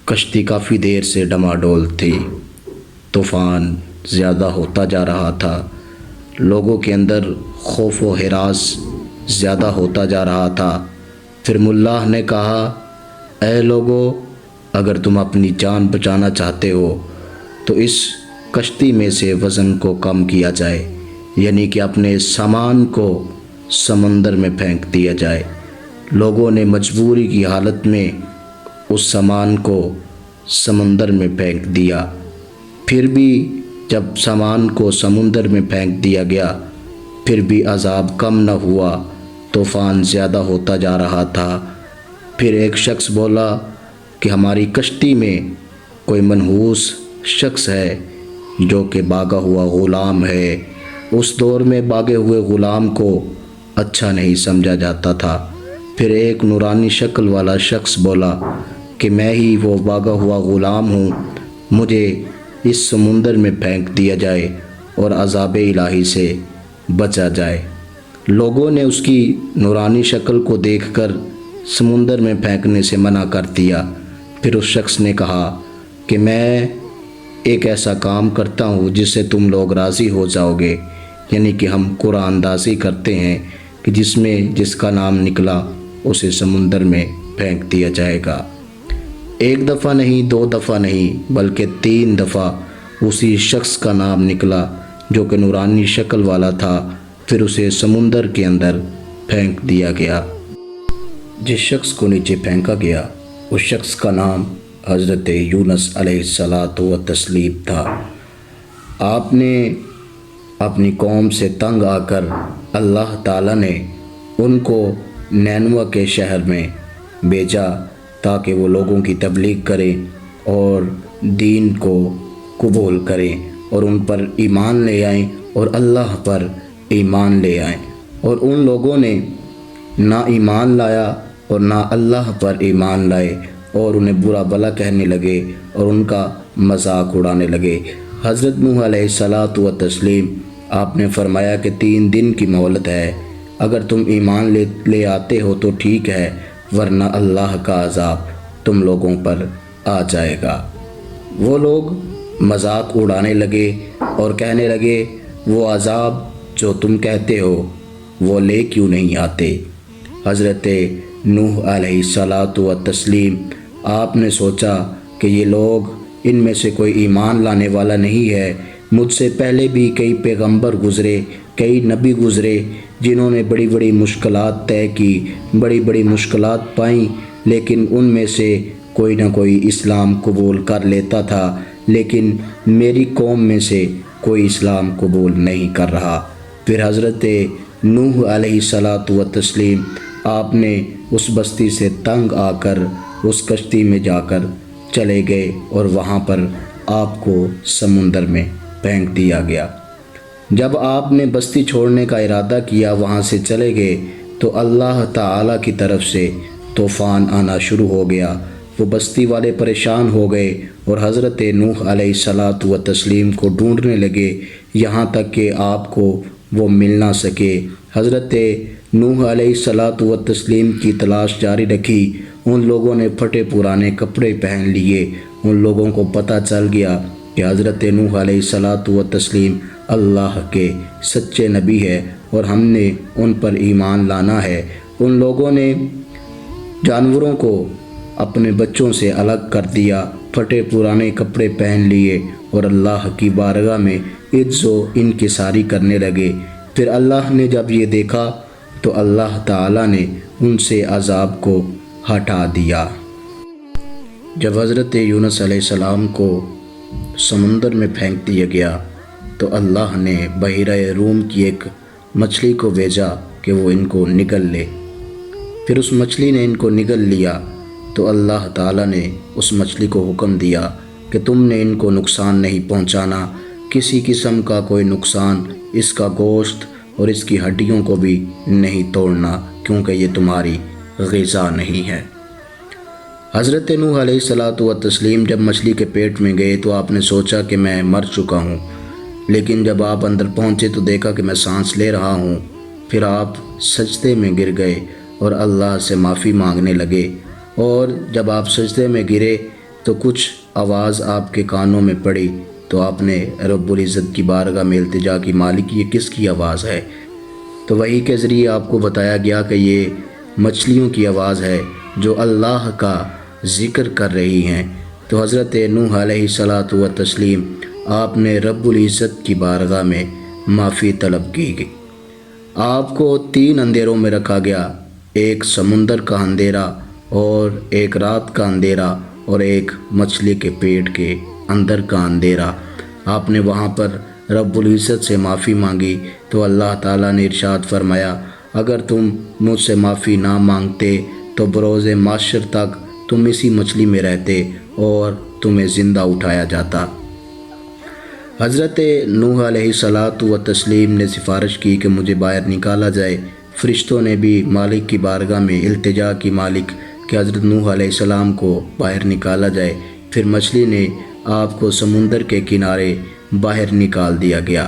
کشتی کافی دیر سے ڈماڈول تھی۔ طوفان زیادہ ہوتا جا رہا تھا۔ لوگوں کے اندر خوف و ہراس زیادہ ہوتا جا رہا تھا۔ پھر ملا نے کہا، اے لوگو، اگر تم اپنی جان بچانا چاہتے ہو تو اس کشتی میں سے وزن کو کم کیا جائے، یعنی کہ اپنے سامان کو سمندر میں پھینک دیا جائے۔ لوگوں نے مجبوری کی حالت میں اس سامان کو سمندر میں پھینک دیا۔ پھر بھی جب سامان کو سمندر میں پھینک دیا گیا پھر بھی عذاب کم نہ ہوا، طوفان زیادہ ہوتا جا رہا تھا۔ پھر ایک شخص بولا کہ ہماری کشتی میں کوئی منحوس شخص ہے جو کہ باغا ہوا غلام ہے۔ اس دور میں باغے ہوئے غلام کو اچھا نہیں سمجھا جاتا تھا۔ پھر ایک نورانی شکل والا شخص بولا کہ میں ہی وہ باغا ہوا غلام ہوں، مجھے اس سمندر میں پھینک دیا جائے اور عذاب الہی سے بچا جائے۔ لوگوں نے اس کی نورانی شکل کو دیکھ کر سمندر میں پھینکنے سے منع کر دیا۔ پھر اس شخص نے کہا کہ میں ایک ایسا کام کرتا ہوں جس سے تم لوگ راضی ہو جاؤ گے، یعنی کہ ہم قرآن اندازی کرتے ہیں کہ جس کا نام نکلا اسے سمندر میں پھینک دیا جائے گا۔ ایک دفعہ نہیں، دو دفعہ نہیں، بلکہ 3 دفعہ اسی شخص کا نام نکلا جو کہ نورانی شکل والا تھا۔ پھر اسے سمندر کے اندر پھینک دیا گیا۔ جس شخص کو نیچے پھینکا گیا اس شخص کا نام حضرت یونس علیہ الصلاۃ والتسلیم تھا۔ آپ نے اپنی قوم سے تنگ آ کر اللہ تعالیٰ نے ان کو نینوا کے شہر میں بھیجا تاکہ وہ لوگوں کی تبلیغ کریں اور دین کو قبول کریں اور ان پر ایمان لے آئیں اور اللہ پر ایمان لے آئیں۔ اور ان لوگوں نے نہ ایمان لایا اور نہ اللہ پر ایمان لائے اور انہیں برا بھلا کہنے لگے اور ان کا مذاق اڑانے لگے۔ حضرت نوح علیہ الصلاۃ والتسلیم آپ نے فرمایا کہ 3 دن کی مہلت ہے، اگر تم ایمان لے آتے ہو تو ٹھیک ہے، ورنہ اللہ کا عذاب تم لوگوں پر آ جائے گا۔ وہ لوگ مذاق اڑانے لگے اور کہنے لگے، وہ عذاب جو تم کہتے ہو وہ لے کیوں نہیں آتے؟ حضرت نوح علیہ الصلاۃ والتسلیم آپ نے سوچا کہ یہ لوگ ان میں سے کوئی ایمان لانے والا نہیں ہے۔ مجھ سے پہلے بھی کئی پیغمبر گزرے، کئی نبی گزرے جنہوں نے بڑی بڑی مشکلات طے کی، بڑی بڑی مشکلات پائیں، لیکن ان میں سے کوئی نہ کوئی اسلام قبول کر لیتا تھا، لیکن میری قوم میں سے کوئی اسلام قبول نہیں کر رہا۔ پھر حضرت نوح علیہ الصلاۃ والتسلیم آپ نے اس بستی سے تنگ آ کر اس کشتی میں جا کر چلے گئے اور وہاں پر آپ کو سمندر میں پھینک دیا گیا۔ جب آپ نے بستی چھوڑنے کا ارادہ کیا، وہاں سے چلے گئے تو اللہ تعالیٰ کی طرف سے طوفان آنا شروع ہو گیا۔ وہ بستی والے پریشان ہو گئے اور حضرت نوح علیہ الصلاۃ والتسلیم کو ڈھونڈنے لگے یہاں تک کہ آپ کو وہ مل نہ سکے۔ حضرت نوح علیہ الصلاۃ والتسلیم کی تلاش جاری رکھی۔ ان لوگوں نے پھٹے پرانے کپڑے پہن لیے۔ ان لوگوں کو پتہ چل گیا کہ حضرت نوح علیہ الصلاۃ والتسلیم اللہ کے سچے نبی ہے اور ہم نے ان پر ایمان لانا ہے۔ ان لوگوں نے جانوروں کو اپنے بچوں سے الگ کر دیا، پھٹے پرانے کپڑے پہن لیے اور اللہ کی بارگاہ میں عجز و انکساری کرنے لگے۔ پھر اللہ نے جب یہ دیکھا تو اللہ تعالیٰ نے ان سے عذاب کو ہٹا دیا۔ جب حضرت یونس علیہ السلام کو سمندر میں پھینک دیا گیا تو اللہ نے بحیرہ روم کی ایک مچھلی کو بھیجا کہ وہ ان کو نگل لے۔ پھر اس مچھلی نے ان کو نگل لیا تو اللہ تعالیٰ نے اس مچھلی کو حکم دیا کہ تم نے ان کو نقصان نہیں پہنچانا، کسی قسم کا کوئی نقصان، اس کا گوشت اور اس کی ہڈیوں کو بھی نہیں توڑنا، کیونکہ یہ تمہاری غذا نہیں ہے۔ حضرت نوح علیہ الصلاۃ والتسلیم جب مچھلی کے پیٹ میں گئے تو آپ نے سوچا کہ میں مر چکا ہوں، لیکن جب آپ اندر پہنچے تو دیکھا کہ میں سانس لے رہا ہوں۔ پھر آپ سجدے میں گر گئے اور اللہ سے معافی مانگنے لگے، اور جب آپ سجدے میں گرے تو کچھ آواز آپ کے کانوں میں پڑی تو آپ نے رب العزت کی بارگاہ میں التجا کی، مالک یہ کس کی آواز ہے؟ تو وحی کے ذریعے آپ کو بتایا گیا کہ یہ مچھلیوں کی آواز ہے جو اللہ کا ذکر کر رہی ہیں۔ تو حضرت نوح علیہ الصلاۃ والتسلیم آپ نے رب العزت کی بارگاہ میں معافی طلب کی گئی۔ آپ کو 3 اندھیروں میں رکھا گیا، ایک سمندر کا اندھیرا اور ایک رات کا اندھیرا اور ایک مچھلی کے پیٹ کے اندر کا اندھیرا۔ آپ نے وہاں پر رب العزت سے معافی مانگی تو اللہ تعالیٰ نے ارشاد فرمایا، اگر تم مجھ سے معافی نہ مانگتے تو بروز محشر تک تم اسی مچھلی میں رہتے اور تمہیں زندہ اٹھایا جاتا۔ حضرت نوح علیہ الصلاۃ والتسلیم نے سفارش کی کہ مجھے باہر نکالا جائے۔ فرشتوں نے بھی مالک کی بارگاہ میں التجا کی، مالک کہ حضرت نوح علیہ السلام کو باہر نکالا جائے۔ پھر مچھلی نے آپ کو سمندر کے کنارے باہر نکال دیا گیا۔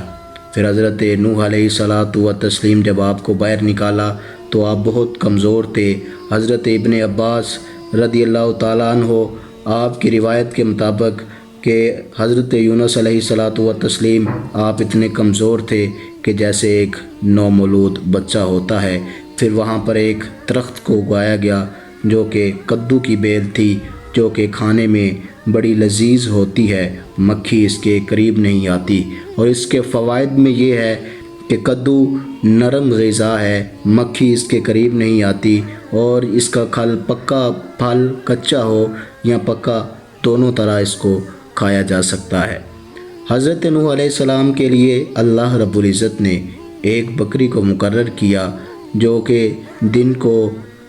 پھر حضرت نوح علیہ الصلاۃ والتسلیم جب آپ کو باہر نکالا تو آپ بہت کمزور تھے۔ حضرت ابن عباس رضی اللہ تعالیٰ عنہ آپ کی روایت کے مطابق کہ حضرت یونس علیہ الصلاۃ والتسلیم آپ اتنے کمزور تھے کہ جیسے ایک نومولود بچہ ہوتا ہے۔ پھر وہاں پر ایک درخت کو اگایا گیا جو کہ کدو کی بیل تھی، جو کہ کھانے میں بڑی لذیذ ہوتی ہے، مکھی اس کے قریب نہیں آتی۔ اور اس کے فوائد میں یہ ہے کہ کدو نرم غذا ہے، مکھی اس کے قریب نہیں آتی، اور اس کا پھل کچا ہو یا پکا دونوں طرح اس کو کھایا جا سکتا ہے۔ حضرت نوح علیہ السلام کے لیے اللہ رب العزت نے ایک بکری کو مقرر کیا جو کہ دن کو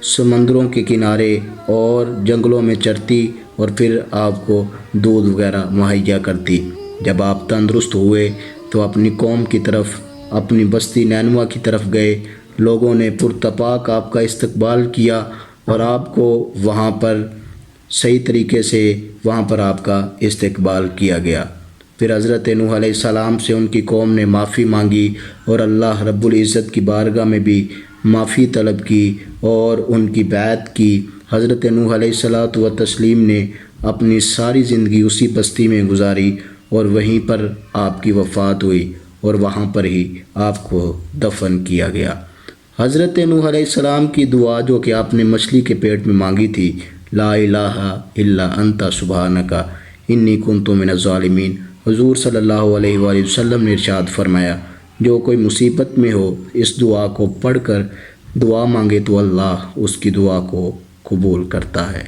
سمندروں کے کنارے اور جنگلوں میں چرتی اور پھر آپ کو دودھ وغیرہ مہیا کرتی۔ جب آپ تندرست ہوئے تو اپنی قوم کی طرف، اپنی بستی نینوا کی طرف گئے۔ لوگوں نے پرتپاک آپ کا استقبال کیا اور آپ کو وہاں پر صحیح طریقے سے وہاں پر آپ کا استقبال کیا گیا۔ پھر حضرت نوح علیہ السلام سے ان کی قوم نے معافی مانگی اور اللہ رب العزت کی بارگاہ میں بھی معافی طلب کی اور ان کی بیعت کی۔ حضرت نوح علیہ الصلاۃ والتسلیم نے اپنی ساری زندگی اسی بستی میں گزاری اور وہیں پر آپ کی وفات ہوئی اور وہاں پر ہی آپ کو دفن کیا گیا۔ حضرت نوح علیہ السلام کی دعا جو کہ آپ نے مچھلی کے پیٹ میں مانگی تھی، لا الہ الا انت سبحانک انی کنت من الظالمین، حضور صلی اللہ علیہ وآلہ وسلم نے ارشاد فرمایا، جو کوئی مصیبت میں ہو اس دعا کو پڑھ کر دعا مانگے تو اللہ اس کی دعا کو قبول کرتا ہے۔